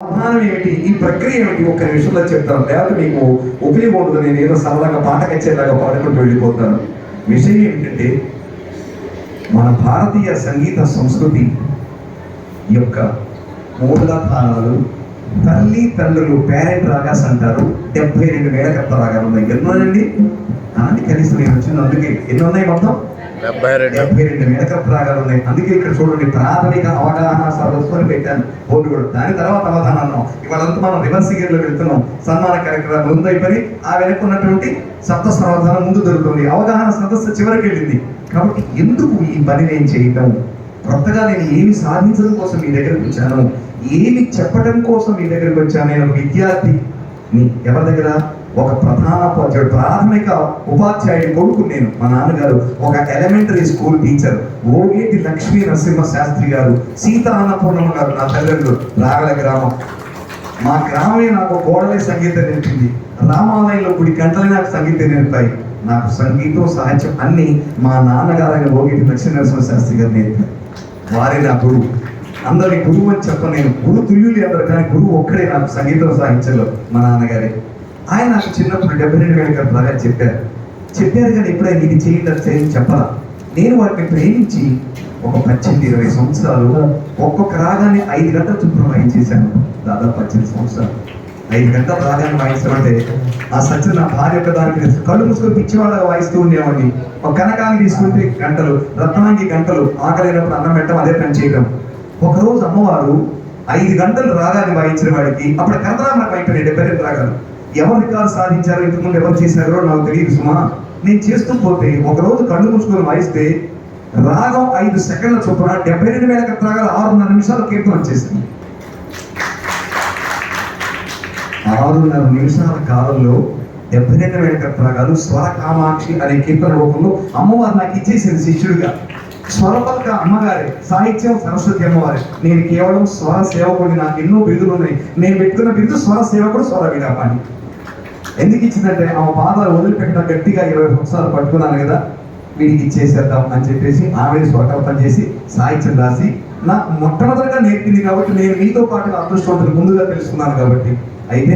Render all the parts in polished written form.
ప్రధానం ఏమిటి, ఈ ప్రక్రియ ఏమిటి ఒక్క నిమిషంలో చెప్తాను, లేకపోతే మీకు ఉపయోగం ఉంటుంది. నేను ఏదో సరళంగా పాట కచ్చేలాగా పాడుకుంటూ వెళ్ళిపోతాను. విషయం ఏమిటంటే, మన భారతీయ సంగీత సంస్కృతి యొక్క మూలధారాలు, తల్లి తండ్రులు, పేరెంట్ రాగాస్ అంటారు. 72 మేళకర్త రాగాలు ఉన్నాయి. ఎన్నోనండి అని కనీసం నేను వచ్చింది. అందుకే ఎన్ని ఉన్నాయి? మొత్తం 72 మేళకర్త రాగాలు ఉన్నాయి. అందుకే ఇక్కడ చూడండి, ప్రాథమిక అవగాహన సదస్సు అని పెట్టాను బోర్డు కూడా. దాని తర్వాత అవగాహన అన్నాం. ఇవాళంతా మనం రివర్స్ గేర్లో వెళ్తున్నాం. సన్మాన కార్యక్రమాలు ముందు అయిపోయి ఆ వెనుకున్నటువంటి సప్త సమాధానం ముందు దొరుకుతుంది. అవగాహన సదస్సు చివరికి వెళ్ళింది. కాబట్టి ఎందుకు ఈ పని నేను చేయటం, కొత్తగా నేను ఏమి సాధించడం కోసం మీ దగ్గరకు వచ్చాను, ఏమి చెప్పడం కోసం మీ దగ్గరకు వచ్చాను. నేను విద్యార్థిని, ఎవరి దగ్గర? ఒక ప్రధానోపాధ్యాయుడు, ప్రాథమిక ఉపాధ్యాయుడి కొడుకు నేను. మా నాన్నగారు ఒక elementary school teacher. Ogeti Lakshmi Narasimha Sastri garu, Sita అన్నపూర్ణమ్మ గారు నా తల్లిదండ్రులు. రాగల గ్రామం, మా గ్రామమే నాకు గోడలే సంగీతం నేర్పింది. రామాలయంలో గుడి గంటలే నాకు సంగీతం నేర్పాయి. నాకు సంగీతం, సాహిత్యం అన్ని మా నాన్నగారైన ఓగేటి లక్ష్మీ నరసింహ శాస్త్రి గారు నేర్పారు. వారే నా గురువు. అందరి గురువు అని చెప్పను నేను, గురు తుల్యులు అందరు, కానీ గురువు ఒక్కడే నాకు సంగీతం సాహిత్యంలో మా నాన్నగారే. ఆయన నాకు చిన్నప్పుడు 72 మేళకర్త రాగా చెప్పారు కానీ ఎప్పుడైనా ఇది చేయండి అది చేయండి చెప్పరా. నేను వాటిని ప్రేమించి ఒక 18-20 సంవత్సరాలు ఒక్కొక్క రాగాన్ని 5 గంటల చుట్టూ వాయించేశాను. దాదాపు 18 సంవత్సరాలు 5 గంటల రాగాన్ని వాయించడం అంటే ఆ సత్యం నా భార్య యొక్క దానికి కళ్ళు మూసుకొని పిచ్చివాళ్ళగా వాయిస్తూ ఉండేవాడిని. ఒక కనకాన్ని తీసుకుంటే గంటలు, రత్నానికి గంటలు, ఆకలైనప్పుడు అన్నం పెట్టడం, అదే పని చేయడం. ఒకరోజు అమ్మవారు 5 గంటలు రాగాన్ని వాయించిన వాడికి, అప్పుడు కథనామకు అయిపోయినాయి 72 రాగాలు. ఎవరు రికార్డు సాధించారో, ఇంతకుముందు ఎవరు చేశారో నాకు తెలియదు సుమా. నేను చేస్తూ పోతే ఒకరోజు కళ్ళు మూసుకొని వాయిస్తే రాగం 5 సెకండ్ల చొప్పున 72 మేళకర్త రాగాలు 6.5 నిమిషాలు కీర్తన వచ్చేసింది. 6.5 నిమిషాల కాలంలో 72 మేళకర్త రాగాలు స్వర కామాక్షి అనే కీర్తన రూపంలో అమ్మవారు నాకు ఇచ్చేసింది శిష్యుడిగా. స్వరపల్క అమ్మగారే, సాహిత్యం సరస్వతి అమ్మవారే. నేను కేవలం స్వర సేవకుడిని. నాకు ఎన్నో బిరుదులు ఉన్నాయి. నేను పెట్టుకున్న బిరుదు స్వర సేవకుడు, స్వర విలాపాన్ని. ఎందుకు ఇచ్చిందంటే, ఆమె పాదాలు వదిలిపెట్టిన గట్టిగా 20 సంవత్సరాలు పట్టుకున్నాను కదా, వీడికి ఇచ్చేసేద్దాం అని చెప్పేసి ఆమె స్వకల్పన చేసి సాహిత్యం రాసి నాకు మొట్టమొదటిగా నేర్పింది. కాబట్టి నేను మీతో పాటుగా అదృష్టవంతులు ముందుగా తెలుసుకున్నాను. కాబట్టి అయితే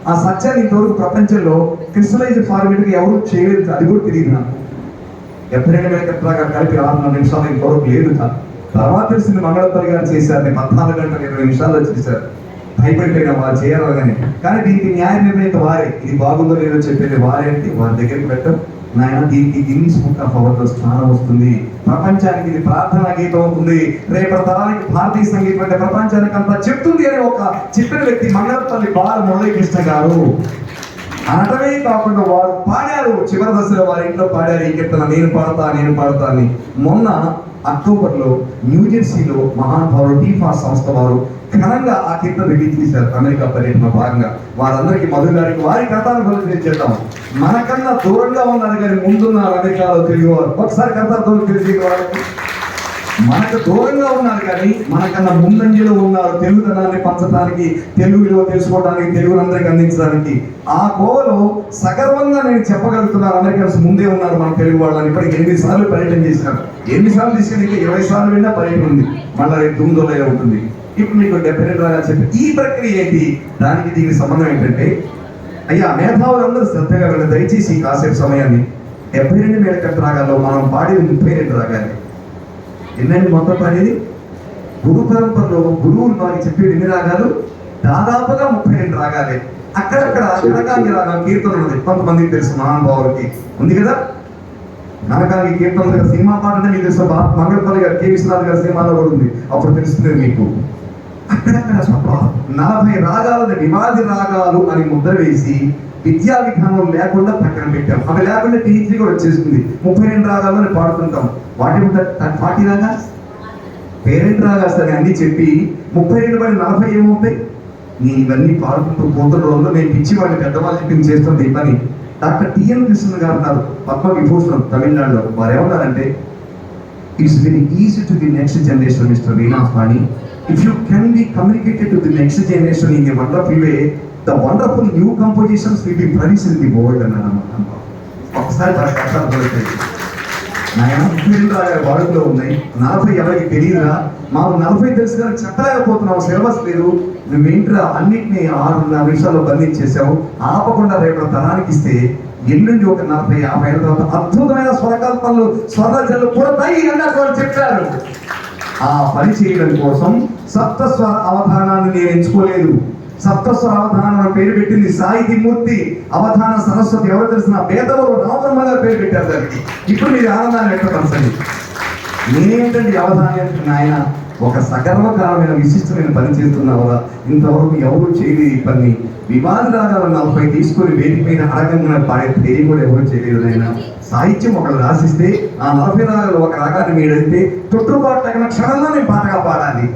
ఆ సత్యాన్ని ఇంతవరకు ప్రపంచంలో క్రిస్టలైజ్ ఫార్మేట్గా ఎవరు చేయలేదు, అది కూడా తెలియదు నాకు. 72 మేళకర్త రాగాలు కలిపి 6.5 నిమిషాలు ఇంతవరకు లేదు. తర్వాత తెలిసింది మంగళపల్లి గారు చేశారు. 14 గంటల 20 నిమిషాల్లో చేశారు. భయపడిపోయిన వారు చేయాలని. కానీ దీనికి న్యాయ నిర్ణయిత వారే. ఇది బాగుందో లేదో చెప్పేది వారే. అంటే వారి దగ్గరికి పెట్టడం, నాయన దీనికి గిన్నీస్ బుక్ ఆఫ్ అవార్డులో స్థానం వస్తుంది, ప్రపంచానికి ఇది ప్రార్థనా గీతం అవుతుంది, రేపటి తరానికి భారతీయ సంగీతం అంటే ప్రపంచానికి అంతా చెప్తుంది అని ఒక చెప్పిన వ్యక్తి మంగళపల్లి బాల మురళీకృష్ణ గారు అనటమే కాకుండా వారు పాడారు. చివరి దశలో వారి ఇంట్లో పాడారు ఈ కీర్తన, నేను పాడతా అని. మొన్న అక్టోబర్లో న్యూజెర్సీలో మహానుభావులు టీఫా సంస్థ వారు ఘనంగా ఆ కీర్తన రిలీజ్ చేశారు. అమెరికా పర్యటన భాగంగా వారందరికీ, మధు గారికి, వారి కథాను గురించి చేద్దాం. మనకన్నా దూరంగా ఉన్నారు కానీ ముందున్నారు అమెరికాలో తెలుగువారు. ఒకసారి కథతో తెలిసి వాళ్ళకి మనకు దూరంగా ఉన్నారు కానీ మనకన్నా ముందంజలో ఉన్నారు. తెలుగుతనాన్ని పంచడానికి, తెలుగు విలువ తెలుసుకోవడానికి, తెలుగునందరికీ అందించడానికి. ఆ కోవలో సగర్వంగా నేను చెప్పగలుగుతున్నాను, అమెరికన్స్ ముందే ఉన్నారు మన తెలుగు వాళ్ళని. ఇప్పటికి 8 సార్లు పర్యటన చేసినారు. 8 సార్లు తీసుకుని 20 సార్లు వెళ్ళినా పర్యటన ఉంది. మళ్ళీ రేపు 9 ఉంటుంది. ఇప్పుడు మీకు 72 రాగాలు చెప్పి ఈ ప్రక్రియ ఏంటి, దానికి దీనికి సంబంధం ఏంటంటే, అయ్యా మేధావులందరూ శ్రద్ధగా వెళ్ళి దయచేసి కాసేపు సమయాన్ని 72 మేళకర్త రాగాల్లో మనం పాడేది 32 రాగాలి. ఎన్నండి మొత్తం పాడేది? గురు పరంపరలో గురువులు వారికి చెప్పేది ఎన్ని రాగాలు? దాదాపుగా 32 రాగాలే. అక్కడక్కడ కనకాంగి రాగం కీర్తన ఉన్నది. కొంతమందికి తెలుసు, మహానుభావులకి ఉంది కదా కనకాంగి కీర్తన. సినిమా పాట అంటే మీకు తెలుసు, మంగళపల్లి గారు, కె విశ్వనాథ్ గారి సినిమాలో కూడా ఉంది. అప్పుడు తెలుస్తుంది మీకు. అక్కడక్కడ 40 రాగాలని వివాది రాగాలు అని ముద్ర వేసి విద్యా విధానం లేకుండా పక్కన పెట్టాం. అవి లేకుండా టీచర్ కూడా వచ్చేస్తుంది. 32 రాగాలు అని పాడుతుంటాం. వాటి 40 రాగా పేరెంట్ రాగాస్ అని అన్ని చెప్పి 32 పడి 40 ఏమవుతాయి? నేను ఇవన్నీ పాడుకుంటూ పోతున్న రోజుల్లో నేను పిచ్చి వాడిని పెద్దవాళ్ళు చెప్పింది చేస్తుంది ఈ పని. డాక్టర్ టిఎన్ కృష్ణ గారు ఉన్నారు, పద్మ విభూషణం తమిళనాడులో. వారు ఏమన్నారంటే, it's very easy to the next generation mister veena pani. If you can be communicated to the next generation in a wonderful way, the wonderful new compositions will be produced in the world. ఒకసారి నాయన 32 వాడుకలో ఉన్నాయి, 40 ఎవరికి తెలియదురా, మాకు 40 తెలుసు కానీ చెప్పలేకపోతున్నావు, syllabus లేదు, నువ్వేంట్రా అన్నింటినీ 6.5 నిమిషాల్లో బంధించేసావు, ఆపకుండా రేపు తరానికి ఇస్తే ఎల్లుండి ఒక 40-50 ఏళ్ళ తర్వాత అద్భుతమైన స్వరకల్పనలు స్వరజలు పుడతాయి అన్నట్టు వాళ్ళు చెప్పారు. ఆ పని చేయడం కోసం సప్తస్వర అవధానాన్ని నేను ఎంచుకోలేదు. సప్తస్వర అవధానం పేరు పెట్టింది సాహితీమూర్తి అవధాన సరస్వతి, ఎవరు తెలిసిన పేదవారు రామబ్రహ్మ గారు పేరు పెట్టారు దానికి. ఇప్పుడు మీరు ఆనందాన్ని వ్యక్తపరచండి. నేనేంటండి అవధానం నాయన, ఒక సగర్వకారమైన విశిష్టమైన పని చేస్తున్నావా, ఇంతవరకు ఎవరు చేయలేదు ఈ పని. వివాద రాగాలు 40 తీసుకొని వేదిక మీద అడగంగా పాడే ధైర్యం కూడా ఎవరు చేయలేదు నాయన. సాహిత్యం ఒకరు రాసిస్తే ఆ 40 రాగాలు ఒక రాగాన్ని మీరైతే తొట్టుబాటు తగిన క్షణంలో నేను పాటగా పాడాలి,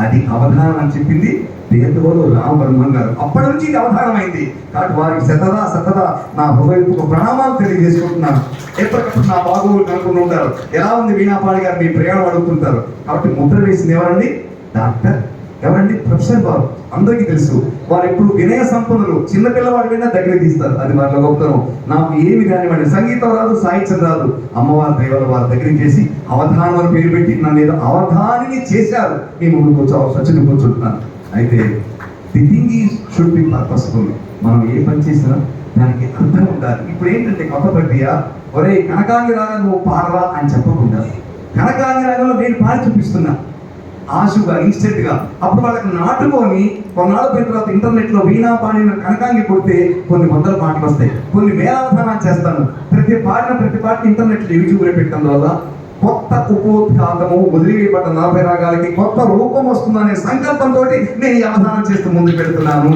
అది అవధానం అని చెప్పింది పేదవారు రామబ్రహ్మం గారు. అప్పటి నుంచి ఇది అవధానం అయింది. కాబట్టి వారికి సతదా నా హృదయపు ప్రణామాలు తెలియజేసుకుంటున్నాను. ఎప్పటికప్పుడు నా బాగోగులు కనుక్కుంటూ ఉంటారు, ఎలా ఉంది వీణాపాణి గారు మీ ప్రయాణం అడుగుతుంటారు. కాబట్టి ముద్ర వేసింది ఎవరండి? డాక్టర్. ఎవరండి? ప్రొఫెసర్ బాబు. అందరికీ తెలుసు వారు ఎప్పుడు వినయ సంపన్నులు, చిన్నపిల్లవాడి విన్నా దగ్గర తీస్తారు, అది వాళ్ళ గొప్పతనం. నాకు ఏమి కానివ్వండి, సంగీతం రాదు, సాహిత్యం రాదు, అమ్మవారి దైవాలు వారి దగ్గరికి చేసి అవధానం అని పేరు పెట్టి నన్ను ఏదో అవధానిని చేశారు. మీ ముందు సచిన్ కూర్చుంటున్నాను. అయితే the thing is should be purposeful. మనం ఏ పని చేసినా దానికి అర్థం ఉండాలి. ఇప్పుడు ఏంటంటే కొత్త ప్రక్రియ, ఒరే కనకాంగి రాగా నువ్వు పాడరా అని చెప్పకుండా కనకాంగి రాగంలో నేను పాడి చూపిస్తున్నా ఆశుగా, ఇన్స్టెంట్ గా. అప్పుడు వాళ్ళకి నాటుకొని కొన్నాళ్ళ పోయిన తర్వాత ఇంటర్నెట్ లో వీణా పాడిన కనకాంగి కొడితే కొన్ని 100 పాటలు వస్తాయి, కొన్ని వేలావధానాలు చేస్తాను. ప్రతి పాటని ఇంటర్నెట్ లో యూట్యూబ్ లో పెట్టడం వల్ల కొత్త ఉపోద్ఘాతము, వదిలివేయబడ్డ 40 రాగాలకి కొత్త రూపం వస్తుందనే సంకల్పంతో నేను ఈ అవధానం చేస్తూ ముందుకు పెడుతున్నాను.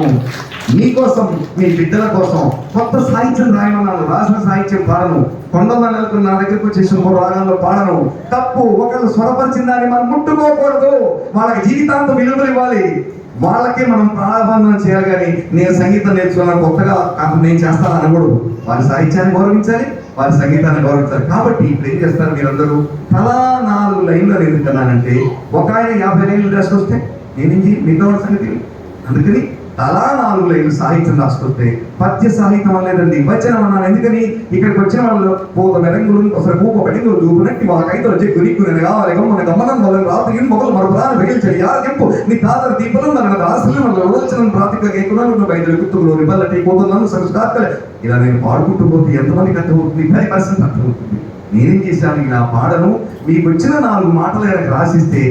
మీకోసం, మీ బిడ్డల కోసం కొత్త సాహిత్యం రాయమన్నాను. రాసిన సాహిత్యం పాడను, కొండల నెలకు నా దగ్గరకు వచ్చేసి 3 రాగాల్లో పాడను. తప్పు, ఒకళ్ళు స్వరపరిచిన దాన్ని మనం ముట్టుకోకూడదు. వాళ్ళకి జీవితాంతం విలువలు ఇవ్వాలి, వాళ్ళకే మనం ప్రారంభం చేయాలి. కానీ నేను సంగీతం నేర్చుకున్నాను కొత్తగా నేను చేస్తాను అనకూడదు. వారి సాహిత్యాన్ని గౌరవించాలి, వారి సంగీతాన్ని గౌరవించాలి. కాబట్టి ఇప్పుడు ఏం చేస్తారు మీరందరూ, తలా 4 లైన్లు ఎందుకన్నానంటే, ఒక ఆయన 50 లైన్లు రాసుకొస్తే నేనేం చేయి మిగతా సంగతి. అందుకని తలా 4 లైన్లు సాహిత్యం రాసుకొస్తే పద్య సాహిత్యం అనేదండి, వచనం అన్నాను. ఎందుకని ఇక్కడికి వచ్చిన వాళ్ళు పూత మెరంగులు అసలు పూప పెడింగులు దూపునట్టి వాళ్ళకైతే వచ్చే గురికి కావాలి మన గమనం వల్ల రాత్రి మొగలు మరొకరాలు వెగిల్చాడు యాకెంపు నీ తాతర దీపలు నన్ను రాసులు మన రోజున ప్రాతిక కేకున్నాను 5 గుర్తులు రిబల్లటి పోతున్నాను సంస్కారలే. ఇలా నేను పాడుకుంటూ పోతే ఎంతమందికి అర్థమవుతుంది? 10% అర్థమవుతుంది. నేనేం చేశాను, నా పాడను మీకు వచ్చిన 4 మాటలు రాసిస్తే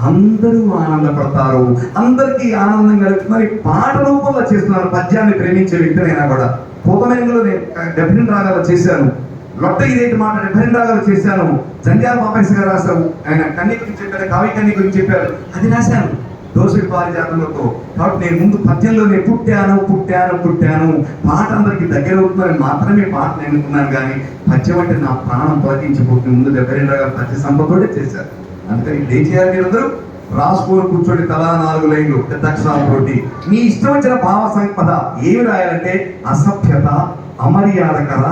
అందరూ ఆనందపడతారు, అందరికీ ఆనందం కలుగుతుంది. పాట రూపంలో చేస్తున్నాను. పద్యాన్ని ప్రేమించే వ్యక్తినైనా కూడా పూతమేంగులో నేను 72 రాగాలు చేశాను. లొట్ట ఇదేంటి మాట 72 రాగాలు చేశాను. జంధ్యాల పాపేశ్వర గారు రాశారు, ఆయన కన్నీ గురించి చెప్పారు, కావ్య కన్నీ గురించి చెప్పారు, అది రాశాను దోషుడి పారిజాతంలో. కాబట్టి నేను ముందు పద్యంలోనే పుట్టాను పాట అందరికి దగ్గర అవుతుందని మాత్రమే పాటను ఎన్నుకున్నాను. కానీ పద్యం అంటే నా ప్రాణం తొలగించిపోతుంది. ముందు 72 రాగాలు పద్య సంపదతోనే చేశారు. అందుకని ఏం చేయాలి, మీరందరూ రాసుకొని కూర్చోండి. తలా 4 లైన్లు పెద్ద అక్షరాలతోటి మీ ఇష్టం వచ్చిన భావ సంపద ఏమి రాయాలంటే అసభ్యత, అమర్యాదకర,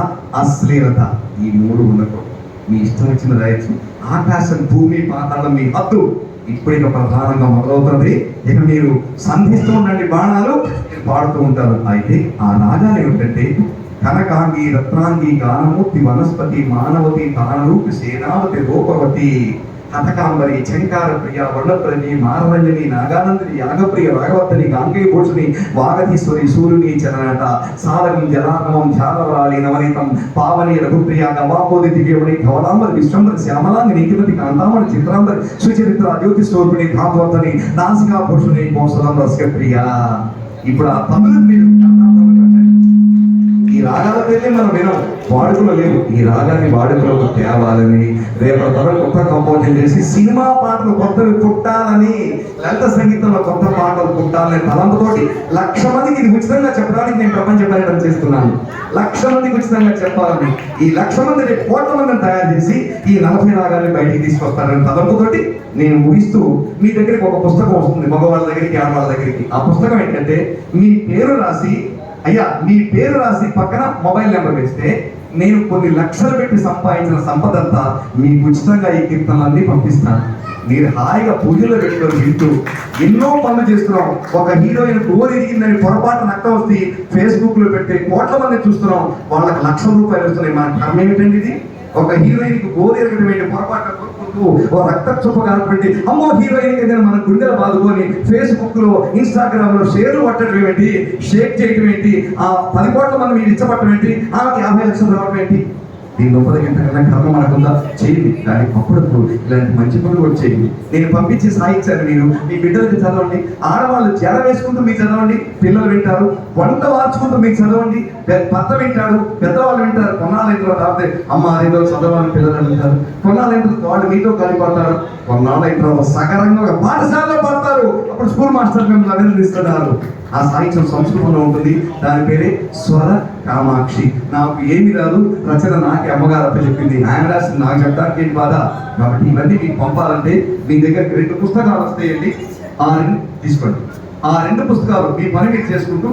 అశ్లీలత, ఈ 3 ఉండకూడదు. మీ ఇష్టం వచ్చిన రాయచ్చు. ఆకాశం, భూమి, పాతాళం మీ హద్దు. ఇప్పుడు ఇక ప్రధానంగా మొదలవుతుంది. ఇక మీరు సంధిస్తూ ఉండండి బాణాలు, నేను పాడుతూ ఉంటాను. అయితే ఆ రాగాలు ఏమిటంటే కనకాంగి, రత్నాంగి, గానమూర్తి, వనస్పతి, మానవతి, తానరూపి, సేనావతి, రూపవతి, హతకాంబరి, శంకార ప్రియ, వల్లప్రజి, మానరంజని, నాగానందిని, యాగప్రియ, రాగవత్తని, గాంగీ భూషణి, వాగధీశ్వరి, సూర్యుని, చరణట, సాధకం, జలాగమం, ఝాలవరాళి, నవనీతం, పావని, రఘుప్రియ, గవాపోది, దివ్యవని, ధవలాంబరి, విశ్వంబరి, శ్యామలాంగి, నీతిమతి, కాంతామణి, చిత్రాంబరి, సుచరిత్ర, జ్యోతి స్వరూపిణి, ధాత్వర్తని, నాసికా భూషణి, కోసలం, రసప్రియ. ఇప్పుడు ఆ తమిళ మీరు ఈ రాగాల పేర్లే మనం వినం, వాడుకలో లేవు. ఈ రాగాన్ని వాడుకలోకి తేవాలని రేపు తరం కొత్త కంపోజింగ్ చేసి సినిమా పాటలు కొత్తవి పుట్టాలని, లలిత సంగీతంలో కొత్త పాటలు పుట్టాలని తలంపుతోటి 1,00,000 మందికి ఇది ఉచితంగా చెప్పడానికి నేను ప్రపంచ పర్యటన చేస్తున్నాను. 1,00,000 మందికి ఉచితంగా చెప్పాలని ఈ 1,00,000 మంది రేపు 1,00,00,000 మందిని తయారు చేసి ఈ 40 రాగాల్ని బయటికి తీసుకొస్తారని తలంపుతోటి నేను ముగిస్తూ మీ దగ్గరికి ఒక పుస్తకం వస్తుంది, మగవాళ్ళ దగ్గరికి, ఆడవాళ్ళ దగ్గరికి. ఆ పుస్తకం ఏంటంటే మీ పేరు రాసి, అయ్యా మీ పేరు రాసి పక్కన మొబైల్ నెంబర్ వేస్తే నేను కొన్ని లక్షలు పెట్టి సంపాదించిన సంపదంతా మీకు ఉచితంగా ఈ కీర్తనలన్నీ పంపిస్తాను. మీరు హాయిగా పూజలో పెట్టుకొని వింటూ ఎన్నో పనులు చేస్తున్నాం. ఒక హీరోయిన్ డోర్ ఎదిగిందని పొరపాటు నక్క వస్తే Facebook లో పెట్టే 1,00,000 మంది చూస్తున్నాం. వాళ్ళకి 1,00,000 రూపాయలు వస్తున్నాయి. మన కర్మ ఏమిటండి ఇది? ఒక హీరోయిన్ కి గోరెరగడం ఏంటి, పొరపాటు కొనుక్కుంటూ ఓ రక్త చుప్ప కానటువంటి అమ్మో హీరోయిన్ కి మన గుండెలు బాదుకొని ఫేస్బుక్ లో ఇన్స్టాగ్రామ్ లో షేర్లు పట్టడం ఏంటి, షేక్ చేయడం ఏంటి, ఆ 10 కోట్ల మంది మీరు ఇచ్చపట్టడం ఏంటి, ఆమెకి 50 లక్షలు రావడం ఏంటి. దీని గొప్ప ఇంతకన్నా కర్మ మనకుందా? చేయండి. కానీ అప్పుడప్పుడు ఇలాంటి మంచి పనులు కూడా చేయండి. నేను పంపించి సాయించాను, మీరు మీ బిడ్డలకి చదవండి. ఆడవాళ్ళు జడ వేసుకుంటూ మీకు చదవండి, పిల్లలు వింటారు. వంట వార్చుకుంటూ మీకు చదవండి, భర్త వింటాడు, పెద్దవాళ్ళు వింటారు. కొన్నాళ్ళైన తర్వాత రాకపోతే అమ్మ అదేదో చదవాలని పిల్లలు వింటారు. కొన్నాళ్ళైన తర్వాత వాళ్ళు మీతో కలిపడతారు. కొన్నాళ్ళైన తర్వాత సగరంగా ఒక పాఠశాలలో పడతారు. అప్పుడు స్కూల్ మాస్టర్ మిమ్మల్ని అభినందిస్తున్నారు. ఆ సాహిత్యం సంస్కృతంలో ఉంటుంది. దాని పేరే స్వర కామాక్షి. నాకు ఏమి రాదు, రచన నాకే అమ్మగారు అప్ప చెప్పింది. ఆయన రాసింది నాకు చెప్పడానికి ఏంటి బాధ. కాబట్టి ఇవన్నీ మీకు పంపాలంటే మీ దగ్గరికి 2 పుస్తకాలు వస్తాయండి. ఆ 2 తీసుకోండి. ఆ 2 పుస్తకాలు మీ పని మీరు చేసుకుంటూ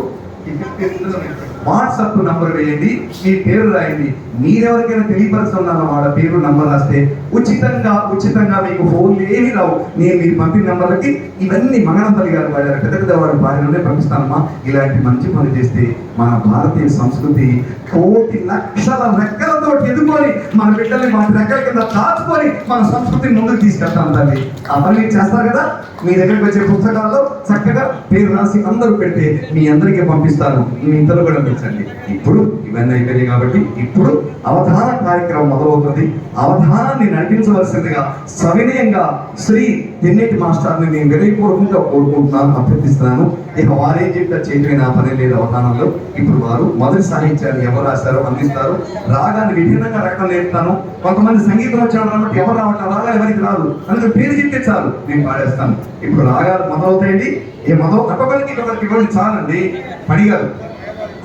వాట్సాప్ నంబర్ వేయండి, మీ పేరు రాయండి. మీరెవరికైనా తెలియపరుస్తున్నారో వాళ్ళ పేరు నంబర్ రాస్తే ఉచితంగా మీకు ఫోన్లు ఏమి రావు. నేను మీరు పంపిన నంబర్లకి ఇవన్నీ మంగళంపల్లి గారు వాడారు, పెద్ద పెద్ద వాడు వాడిలోనే పంపిస్తానమ్మా. ఇలాంటి మంచి పని చేస్తే మన భారతీయ సంస్కృతి కోటి లక్షల రెక్కలతో ఎదుర్కొని మన బిడ్డల్ని మన రెక్కల కింద దాచుకొని మన సంస్కృతిని ముందుకు తీసుకెళ్తాం తల్లి. ఆ పని మీరు చేస్తారు కదా. మీ దగ్గరికి వచ్చే పుస్తకాల్లో చక్కగా పేరు రాసి అందరూ పెడితే మీ అందరికీ పంపిస్తాను. మీ ఇంతలో కూడా పెంచండి. ఇప్పుడు ఇవన్నీ అయిపోయాయి కాబట్టి ఇప్పుడు అవధాన కార్యక్రమం మొదలవుతుంది. అవధానాన్ని నడిపించవలసిందిగా సవినయంగా శ్రీ తెన్నేటి మాస్టర్ని నేను వినయపూర్వకంగా కోరుకుంటున్నాను, అభ్యర్థిస్తున్నాను. ఇక వారేం చెప్తే చేయటమే నా పని లేదు అవధానంలో. ఇప్పుడు వారు మొదటి సాహిత్యాన్ని ఎవరు రాశారో అందిస్తారు. రాగాన్ని విభిన్నంగా రకం నేర్పుతాను. కొంతమంది సంగీతం వచ్చాడు కాబట్టి ఎవరు రావట్లేదు, రాగా ఎవరికి రాదు, అందుకే పేరు చెప్తే చాలు నేను పాడేస్తాను. ఇప్పుడు రాగాలు మొదలవుతాయండి. ఏ అటొకరికి ఇవ్వండి చాలండి. పడిగారు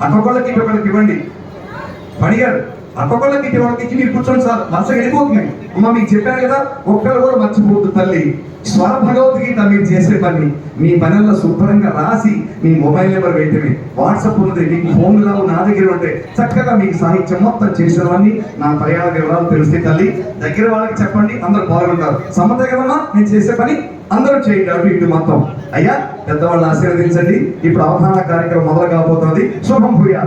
అటొకళ్ళకి ఇవ్వండి. పడిగారు అటొకళ్ళకి ఇచ్చి మీరు కూర్చొని సార్ మనసుగా వెళ్ళిపోతుంది. అమ్మ మీకు చెప్పాను కదా, ఒక్కరు కూడా మర్చిపోద్దు తల్లి. స్వర భగవద్గీత మీరు చేసే పని మీ పనుల్లో శుభ్రంగా రాసి మీ మొబైల్ నెంబర్ పెట్టమే. వాట్సాప్ ఉన్నది, మీకు ఫోన్లో నా దగ్గర ఉంటే చక్కగా మీకు సాహిత్యం మొత్తం చేసేవన్నీ నా ప్రయాణ వివరాలు తెలుస్తాయి తల్లి. దగ్గర వాళ్ళకి చెప్పండి, అందరూ పాల్గొంటారు. సమ్మతే కదమ్మా నేను చేసే పని అందరూ చేయండి. అటు ఇటు మొత్తం అయ్యా పెద్దవాళ్ళని ఆశీర్వదించండి. ఇప్పుడు అవధాన కార్యక్రమం మొదలు కాబోతుంది. శుభం భూయా.